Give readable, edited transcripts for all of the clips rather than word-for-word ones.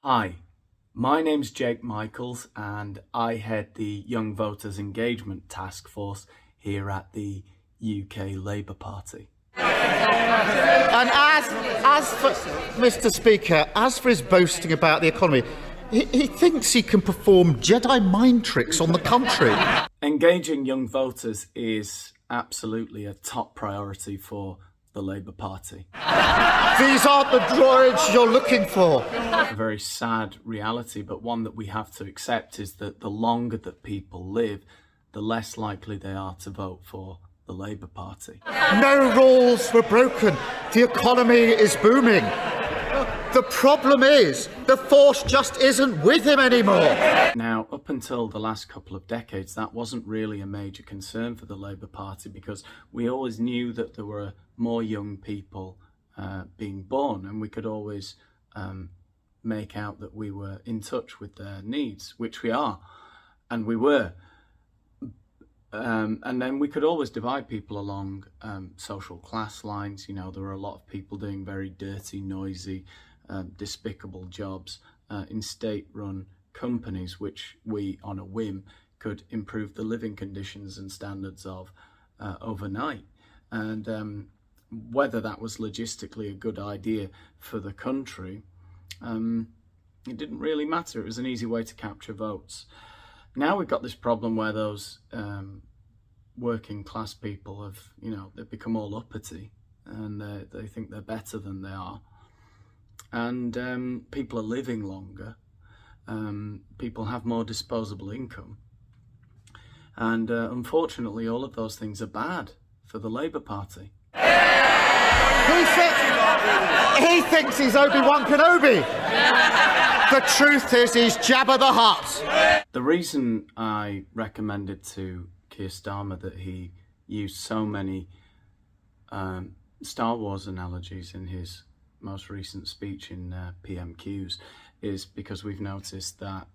Hi, my name's Jake Michaels and I head the Young Voters Engagement Task Force here at the UK Labour Party. And as for Mr. Speaker, as for his boasting about the economy, he thinks he can perform Jedi mind tricks on the country. Engaging young voters is absolutely a top priority for the Labour Party. These aren't the droids you're looking for. A very sad reality, but one that we have to accept, is that the longer that people live, the less likely they are to vote for the Labour Party. No rules were broken. The economy is booming. The problem is, the Force just isn't with him anymore. Now, up until the last couple of decades, that wasn't really a major concern for the Labour Party, because we always knew that there were more young people being born, and we could always make out that we were in touch with their needs, which we are, and we were. And then we could always divide people along social class lines. You know, there were a lot of people doing very dirty, noisy, despicable jobs in state-run companies, which we, on a whim, could improve the living conditions and standards of overnight. And whether that was logistically a good idea for the country, it didn't really matter. It was an easy way to capture votes. Now we've got this problem where those working class people have, they've become all uppity, and they think they're better than they are. And people are living longer. People have more disposable income. And unfortunately, all of those things are bad for the Labour Party. He thinks he's Obi-Wan Kenobi. The truth is, he's Jabba the Hutt. The reason I recommended to Keir Starmer that he used so many Star Wars analogies in his most recent speech in PMQs is because we've noticed that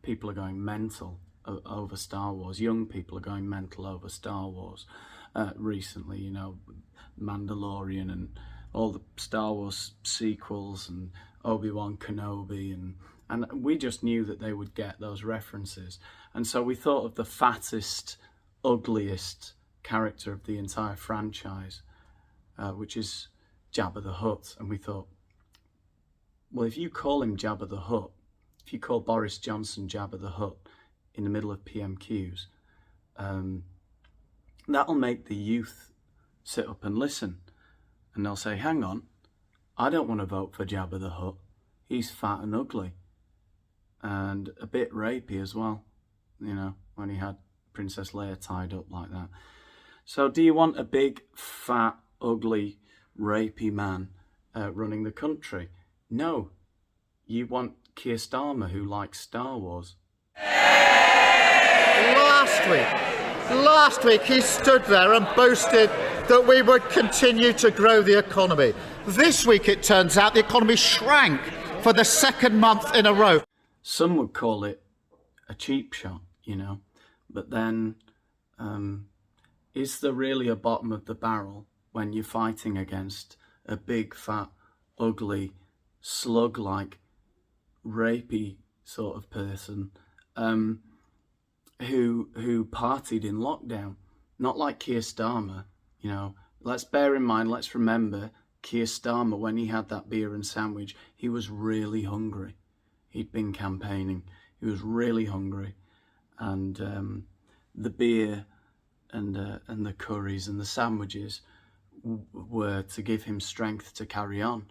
people are going mental over Star Wars. Young people are going mental over Star Wars recently, Mandalorian and all the Star Wars sequels and Obi-Wan Kenobi, and we just knew that they would get those references. And so we thought of the fattest, ugliest character of the entire franchise, which is Jabba the Hutt. And we thought, well, if you call him Jabba the Hutt, if you call Boris Johnson Jabba the Hutt in the middle of PMQs, that'll make the youth sit up and listen. And they'll say, hang on, I don't want to vote for Jabba the Hutt. He's fat and ugly. And a bit rapey as well, when he had Princess Leia tied up like that. So do you want a big, fat, ugly, rapey man running the country? No. You want Keir Starmer, who likes Star Wars. Last week he stood there and boasted that we would continue to grow the economy. This week it turns out the economy shrank for the second month in a row. Some would call it a cheap shot, but then is there really a bottom of the barrel when you're fighting against a big, fat, ugly, slug-like, rapey sort of person who partied in lockdown? Not like Keir Starmer, Let's bear in mind, let's remember, Keir Starmer, when he had that beer and sandwich, he was really hungry. He'd been campaigning. He was really hungry. And the beer and the curries and the sandwiches were to give him strength to carry on.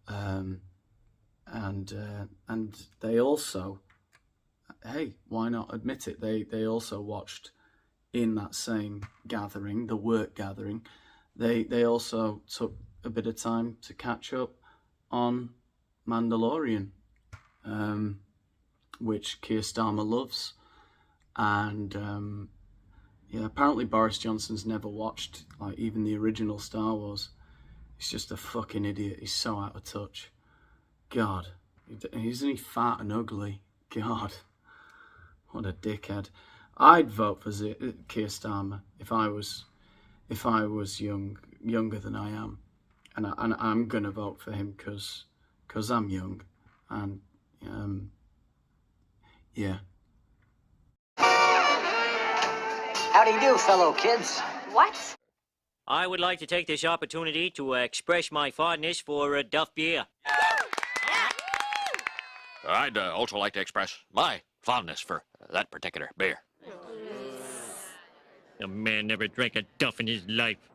And they also, hey, why not admit it? They also watched in that same gathering, the work gathering, they also took a bit of time to catch up on Mandalorian, which Keir Starmer loves. And apparently Boris Johnson's never watched even the original Star Wars. He's just a fucking idiot. He's so out of touch. God, isn't he fat and ugly? God, what a dickhead. I'd vote for Keir Starmer if I was younger than I am, and I'm gonna vote for him because I'm young, and Yeah. How do you do, fellow kids? What? I would like to take this opportunity to express my fondness for Duff beer. I'd also like to express my fondness for that particular beer. A man never drank a Duff in his life.